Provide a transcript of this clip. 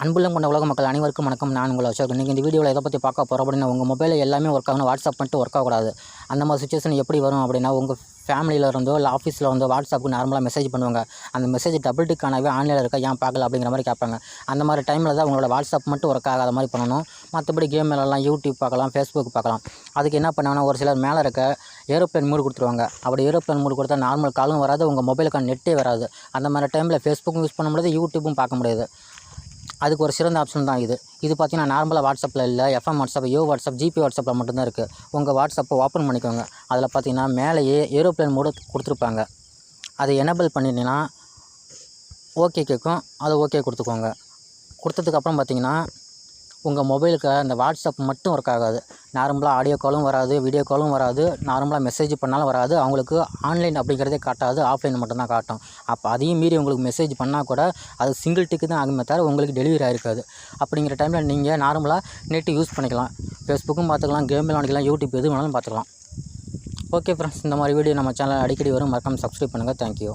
அன்புள்ள கொண்ட உலக மக்கள் அனைவருக்கும் வணக்கம். நான் உங்களை அசோக். இன்றைக்கி இந்த வீடியோவில் எதை பற்றி பார்க்க போகிறோம் அப்படின்னா, உங்கள் மொபைலில் எல்லாமே ஒர்க் ஆகணும், வாட்ஸ்அப் பண்ணிட்டு ஒர்க் ஆகக்கூடாது. அந்த மாதிரி சுச்சுவேஷன் எப்படி வரும் அப்படின்னா, உங்கள் ஃபேமிலியில் இருந்தோ இல்லை ஆஃபீஸில் வந்து வாட்ஸ்அப்புக்கு நார்மலாக மெசேஜ் பண்ணுவாங்க. அந்த மெசேஜ் டபுள் டிக் ஆனவே ஆன்லைனில் இருக்கா ஏன் பார்க்கல அப்படிங்கிற மாதிரி கேட்பாங்க. அந்த மாதிரி டைமில் தான் உங்களோட வாட்ஸ்அப் மட்டும் ஒர்க் ஆகாத மாதிரி பண்ணணும். மற்றபடி கேம் விளையாடலாம், யூடியூப் பார்க்கலாம், ஃபேஸ்புக் பார்க்கலாம். அதுக்கு என்ன பண்ணுவாங்கன்னா, ஒரு சிலர் மேலே இருக்க ஏரோப்ளேன் மூடு கொடுத்துருவாங்க. அப்படி ஏரோப்ளேன் மூடு கொடுத்தா நார்மல் காலும் வராது, உங்கள் மொபைலுக்கான நெட்டே வராது. அந்த மாதிரி டைமில் ஃபேஸ்புக்கும் யூஸ் பண்ண முடியாது, யூடியூப்பும் பார்க்க முடியாது. அதுக்கு ஒரு சிறந்த ஆப்ஷன் தான் இது. பார்த்தீங்கன்னா நார்மலாக வாட்ஸ்அப்பில் இல்லை, எஃப்எம் வாட்ஸ்அப், வாட்ஸ்அப், ஜிபி வாட்ஸ்அப்பில் மட்டும்தான் இருக்குது. உங்கள் வாட்ஸ்அப்பை ஓப்பன் பண்ணிக்கோங்க. அதில் பார்த்தீங்கன்னா மேலேயே ஏரோப்ளேன் மோடு கொடுத்துருப்பாங்க. அதை எனேபிள் பண்ணிட்டீங்கன்னா ஓகே கேட்கும். அதை ஓகே கொடுத்துக்கோங்க. கொடுத்ததுக்கப்புறம் பார்த்தீங்கன்னா உங்கள் மொபைலுக்கு அந்த வாட்ஸ்அப் மட்டும் ஒர்க் ஆகாது. நார்மலாக ஆடியோ காலும் வராது, வீடியோ காலும் வராது, நார்மலாக மெசேஜ் பண்ணாலும் வராது. அவங்களுக்கு ஆன்லைன் அப்படிங்கிறதே காட்டாது, ஆஃப்லைன் மட்டும்தான் காட்டும். அப்போ அதையும் மீறி உங்களுக்கு மெசேஜ் பண்ணால் கூட அது சிங்கிள் டிக்கு தான் ஆகுமே தவிர உங்களுக்கு டெலிவரி ஆகிருக்காது. அப்படிங்கிற டைமில் நீங்கள் நார்மலாக நெட்டு யூஸ் பண்ணிக்கலாம். ஃபேஸ்புக்கும் பார்த்துக்கலாம், கேம் விளையாடிக்கலாம், யூடியூப் எது வேணாலும் பார்த்துக்கலாம். ஓகே ஃப்ரெண்ட்ஸ், இந்த மாதிரி வீடியோ நம்ம சேனல் அடிக்கடி வரும். மறக்காம சப்ஸ்கிரைப் பண்ணுங்கள். தேங்க்யூ.